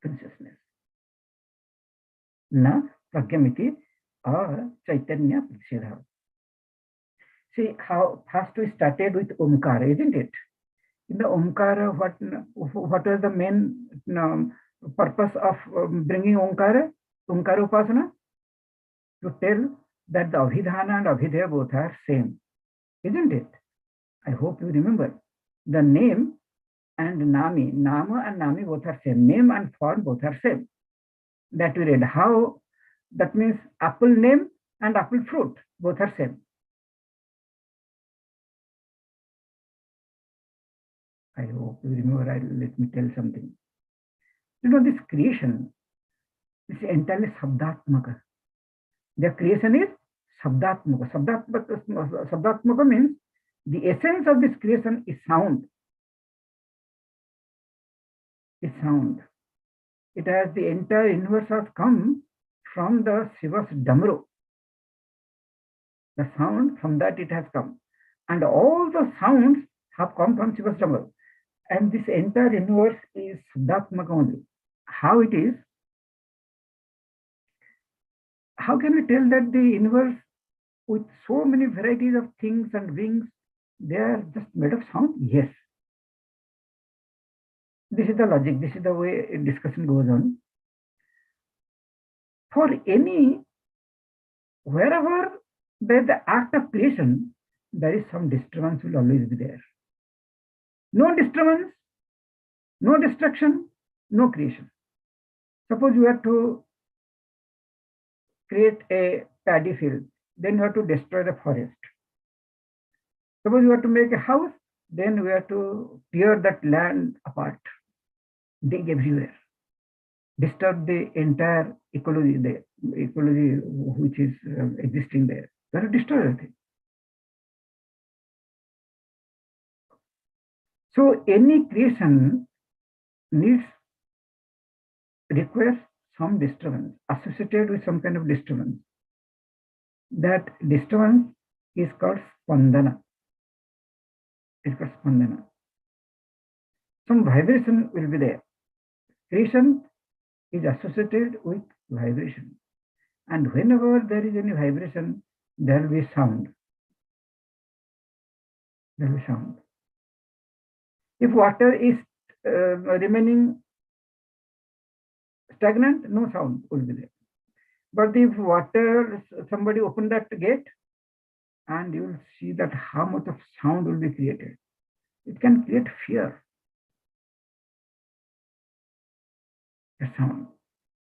Consciousness. Na pragyamiti chaitanya pratishedah. See how first we started with Omkara, isn't it? In the Omkara, what was the main purpose of bringing Omkara Upasana? To tell that the Abhidhana and Abhideya both are same, isn't it? I hope you remember. The name and Nami, Nama and Nami both are same. Name and form both are same. That we read. How? That means apple name and apple fruit both are same. I hope you remember. Let me tell something. You know, this creation is entirely Sabdatmaka. The creation is Sabdatmaka. Sabdatmaka means the essence of this creation is sound. Is sound. It has the entire universe has come from the Shiva's Damru. The sound, from that it has come. And all the sounds have come from Shiva's Damru. And this entire universe is Sabdatmaka only. How it is? How can we tell that the universe, with so many varieties of things and beings, they are just made of sound? Yes. This is the logic. This is the way discussion goes on. For any, wherever there is the act of creation, there is some disturbance will always be there. No disturbance, no destruction, no creation. Suppose you have to create a paddy field, then you have to destroy the forest. Suppose you have to make a house, then we have to tear that land apart, dig everywhere, disturb the entire ecology there, ecology which is existing there. You have to destroy everything. So any creation requires some disturbance, associated with some kind of disturbance. That disturbance is called spandana. It's called spandana. Some vibration will be there. Creation is associated with vibration. And whenever there is any vibration, there will be sound. There will be sound. If water is remaining stagnant, no sound will be there. But if water, somebody open that gate, and you will see that how much of sound will be created. It can create fear. The sound.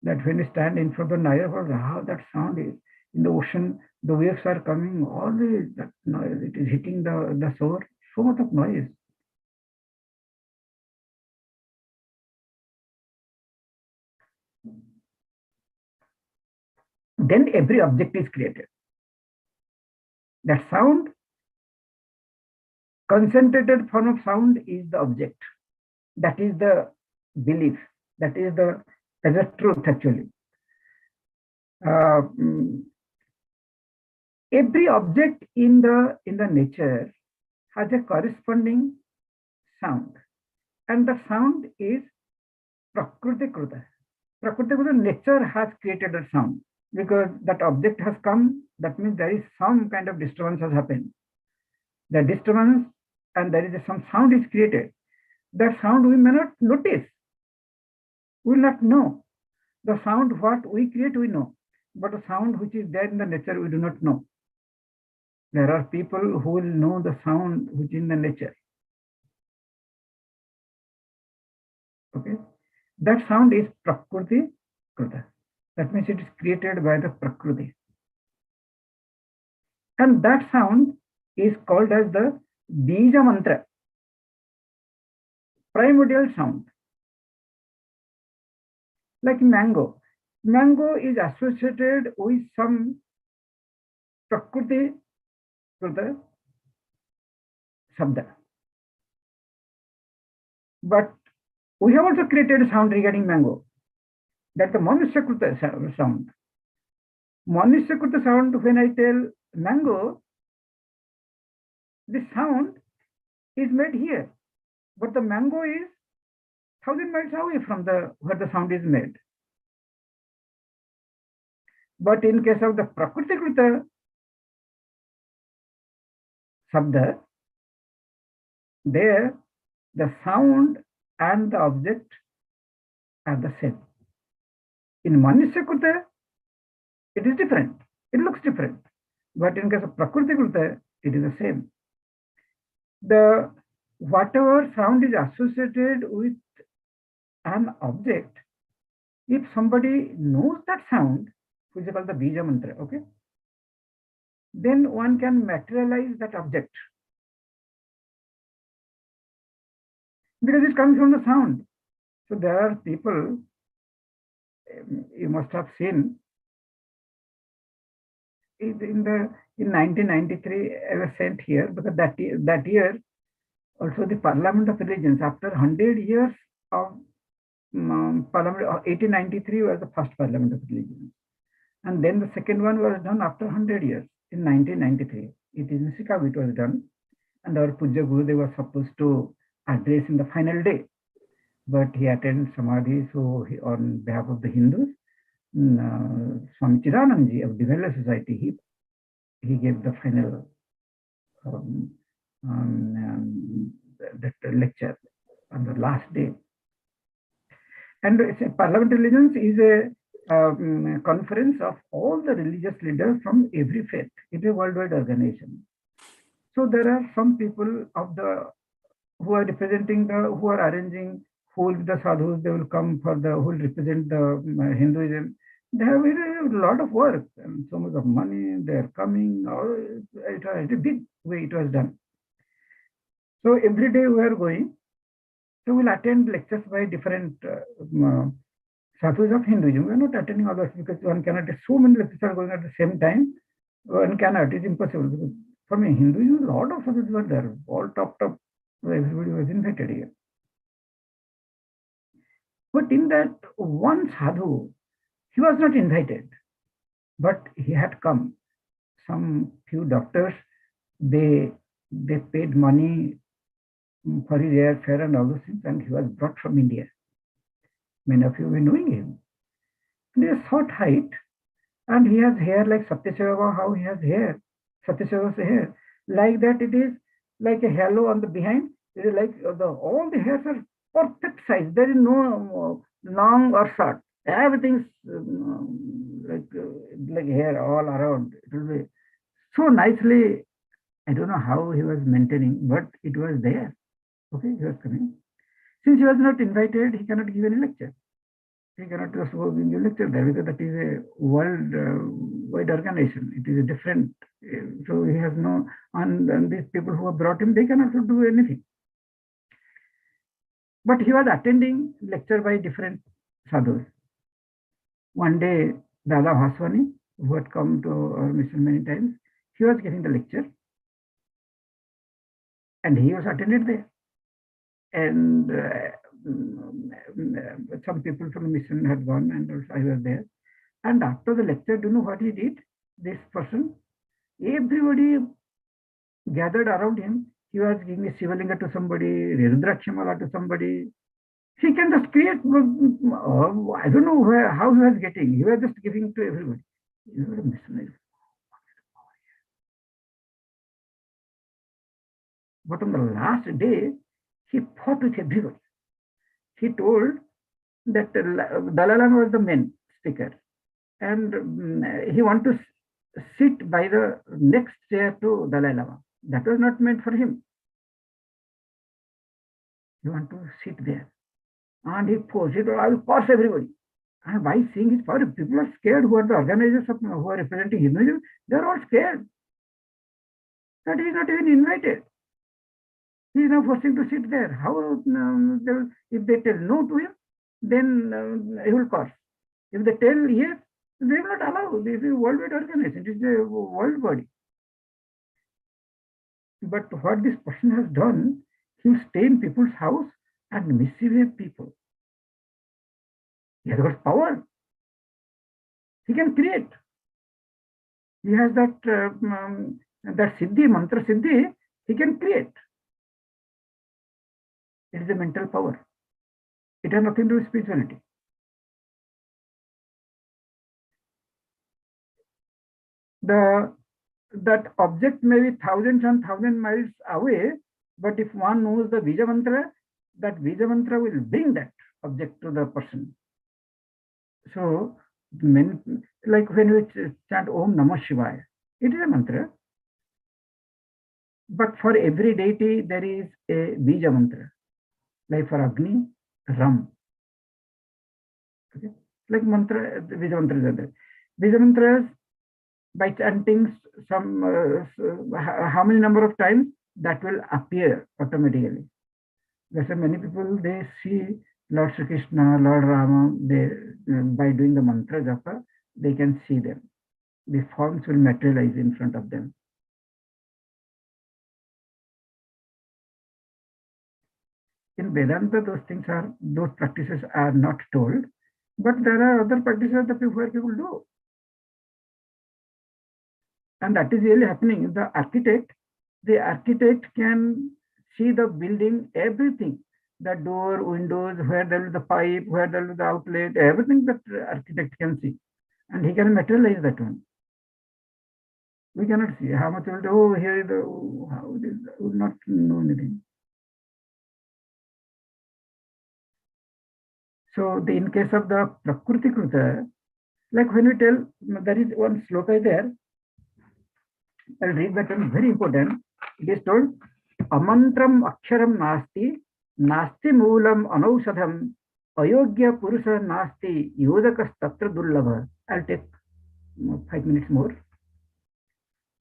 That when you stand in front of Niagara Falls, how that sound is. In the ocean, the waves are coming, always that noise, it is hitting the shore, so much of noise. Then every object is created. That sound, concentrated form of sound is the object. That is the belief. That is the truth actually. Every object in the nature has a corresponding sound, and the sound is Prakriti Kruta. Prakriti Kruta, nature has created a sound. Because that object has come, that means there is some kind of disturbance has happened. The disturbance and there is some sound is created. That sound we may not notice. We will not know. The sound what we create, we know. But the sound which is there in the nature, we do not know. There are people who will know the sound which is in the nature. Okay. That sound is Prakriti Krita. That means it is created by the Prakriti. And that sound is called as the Bija Mantra, primordial sound. Like mango. Mango is associated with some Prakriti Krita Sabda. But we have also created a sound regarding mango. That's the Manusya Krita sound. Manusya Krita sound, when I tell mango, the sound is made here. But the mango is 1,000 miles away from where the sound is made. But in case of the Prakriti Krita Sabda, there the sound and the object are the same. In Manusya Krita, it is different. It looks different. But in case of Prakriti Krita, it is the same. The whatever sound is associated with an object, if somebody knows that sound, which is called the Bija Mantra, okay, then one can materialize that object. Because it comes from the sound. So there are people, you must have seen, in 1993, I was sent here because that year also the Parliament of Religions, after 100 years of Parliament, 1893 was the first Parliament of Religions. And then the second one was done after 100 years in 1993. It is in Chicago it was done. And our Puja Gurudev was supposed to address in the final day. But he attended Samadhi, so on behalf of the Hindus, Swami Sharanananda of Divine Society, he gave the final that lecture on the last day. And Parliament of Religions is a conference of all the religious leaders from every faith. It is a worldwide organization. So there are some people who are representing who are arranging, who will be the sadhus, they will come who will represent the Hinduism. They have a lot of work and so much of money, they are coming. It was a big way it was done. So every day we are going. So we'll attend lectures by different sadhus of Hinduism. We are not attending others because one cannot, so many lectures are going at the same time. One cannot, it is impossible. Because for me, Hinduism, a lot of sadhus were there, all top. Everybody was invited here. But in that one sadhu, he was not invited, but he had come. Some few doctors, they paid money for his airfare and all those things, and he was brought from India. Many of you were knowing him. And he has short height, and he has hair like Satyashiva, how he has hair, Satyashiva's hair. Like that, it is like a halo on the behind. It is like all the hairs are perfect size. There is no long or short. Everything's like hair all around. It will be so nicely. I don't know how he was maintaining, but it was there. Okay, he was coming. Since he was not invited, he cannot give any lecture. He cannot just go give a lecture there because that is a world-wide organization. It is a different. So he has no, and these people who have brought him, they cannot do anything. But he was attending lecture by different sadhus. One day, Dada Bhaswani, who had come to our mission many times, he was giving the lecture. And he was attended there. And some people from the mission had gone, and also I was there. And after the lecture, do you know what he did? This person, everybody gathered around him. He was giving a Shivalinga to somebody, Rudrakshamala to somebody. He can just create, I don't know how he was getting. He was just giving to everybody. You were a missionary. But on the last day, He fought with everybody. He told that Dalai Lama was the main speaker, and he wanted to sit by the next chair to Dalai Lama. That was not meant for him. He wanted to sit there. And he forced it, I will curse everybody. And by seeing his power, people are scared who are the organizers of who are representing Hinduism. They are all scared. That he is not even invited. He is now forcing to sit there. How if they tell no to him, then he will curse. If they tell yes, they will not allow. This is a worldwide organization. It is a world body. But what this person has done, he will stay in people's house and misbehave people. He has got power. He can create. He has that that siddhi, mantra siddhi, he can create. It is a mental power. It has nothing to do with spirituality. That object may be thousands and thousands miles away, but if one knows the Bija mantra, that Bija mantra will bring that object to the person. So, like when we chant Om Namah Shivaya, it is a mantra. But for every deity, there is a Bija mantra. Like for Agni, Ram. Okay? Like mantra, Bija mantras are there. Bija mantras, by chanting some, how many number of times, that will appear automatically. That's why many people, they see Lord Sri Krishna, Lord Rama, they, by doing the mantra japa, they can see them. The forms will materialize in front of them. In Vedanta, those practices are not told, but there are other practices that where people do. And that is really happening. The architect can see the building, everything. The door, windows, where there is the pipe, where there is the outlet, everything that architect can see. And he can materialize that one. We cannot see how much will do, oh, here is the, oh, how it is, we will not know anything. So in case of the Prakriti Kruta, like when we tell, there is one sloka there, I'll read that one, very important. It is told, Amantram Aksharam Nasti, Nasti Moolam Anausadham, Ayogya Purusa Nasti, Yodakas Tatra Dullabha. I'll take 5 minutes more.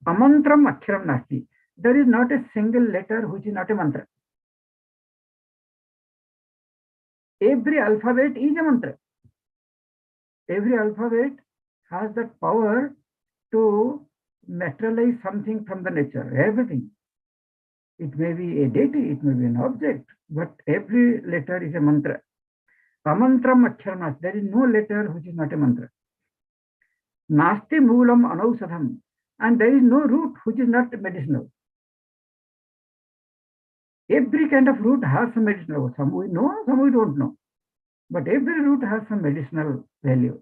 Amantram Aksharam Nasti. There is not a single letter which is not a mantra. Every alphabet is a mantra. Every alphabet has that power to materialize something from the nature, everything. It may be a deity, it may be an object, but every letter is a mantra. Amantram Aksharam. There is no letter which is not a mantra. Nasti Moolam Anausadham. And there is no root which is not medicinal. Every kind of root has some medicinal. Some we know, some we don't know. But every root has some medicinal value.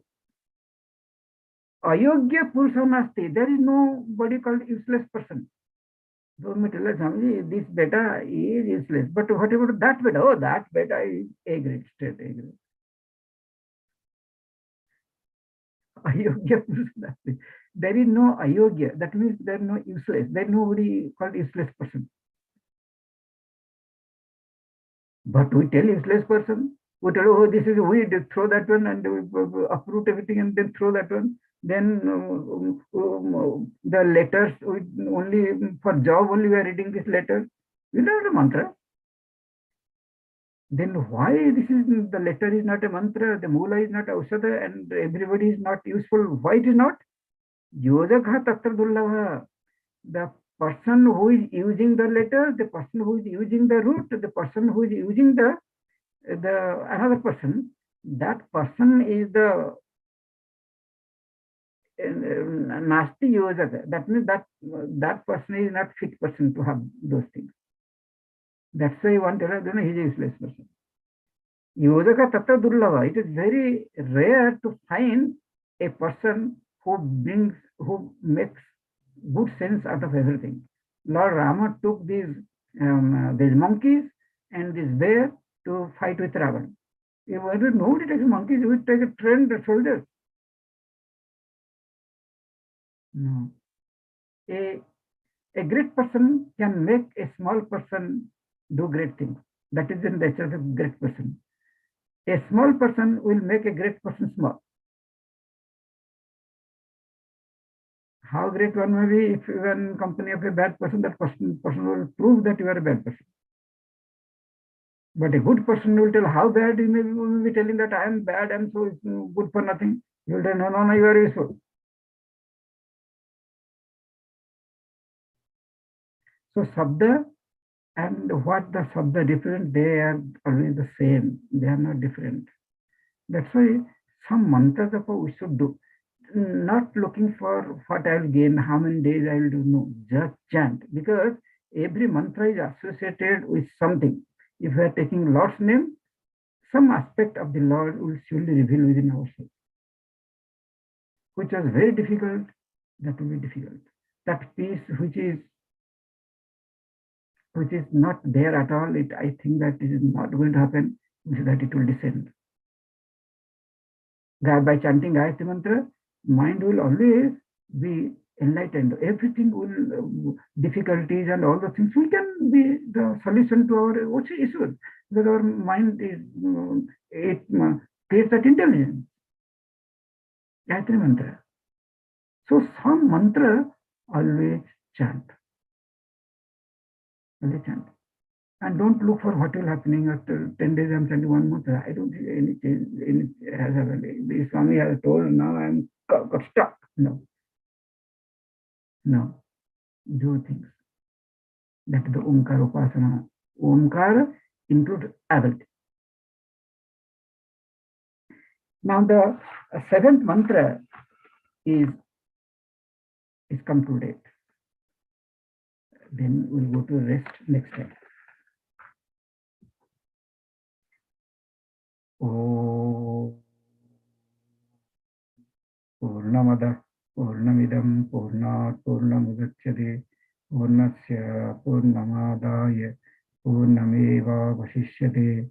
Ayogya Purusa Nasti. There is nobody called useless person. Don't me tell us, this beta is useless. But what about that beta? Oh, that beta is A grade, straight A grade. Ayogya Purusa Nasti. There is no ayogya. That means there is no useless. There is nobody called useless person. But we tell useless person, we tell, oh, this is a weed, throw that one and we uproot everything and then throw that one. Then the letters, only for job only we are reading this letter. We don't have a mantra. Then why this is, the letter is not a mantra, the moola is not ausada, and everybody is not useful? Why it is not? Yodakha tatra dullabha. The person who is using the letter, the person who is using the root, the person who is using the another person, that person is the nasty user. That means that person is not fit person to have those things. That's why one tells us he is a useless person. Yodaka tatra durlava. It is very rare to find a person who makes good sense out of everything. Lord Rama took these monkeys and this bear to fight with Ravana. Nobody takes monkeys, we take a trained soldiers. No. A great person can make a small person do great things. That is the nature of a great person. A small person will make a great person small. How great one may be, if you are in company of a bad person, that person will prove that you are a bad person. But a good person will tell how bad he may be telling that I am bad and so it's good for nothing. You will tell, no, you are useful. So Sabda and what the Sabda different, they are always the same. They are not different. That's why some mantras of we should do. Not looking for what I will gain, how many days I will do, no, just chant. Because every mantra is associated with something. If we are taking Lord's name, some aspect of the Lord will surely reveal within ourselves. Which was very difficult, that will be difficult. That peace which is not there at all, I think that it is not going to happen, that it will descend. By chanting Gayatri Mantra, mind will always be enlightened. Everything will, difficulties and all the things, we can be the solution to our issues. Because our mind is, it creates that intelligence. Gayatri Mantra. So some mantra always chant. Always chant. And don't look for what will happening after 10 days. I'm chanting one month. I don't think any change has happened. The Swami has told, now I'm got stuck. No. Do things. That is the Omkara Upasana. Omkara includes everything. Now the seventh mantra is come to date. Then we'll go to rest next time. Om Purnamada Purnamidam Purnat Purnamudachyate Purnasya Purnamadaya Purnameva Vashishyate.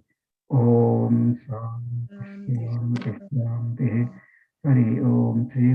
Om Shanti Shanti Shanti. Hari Om Sri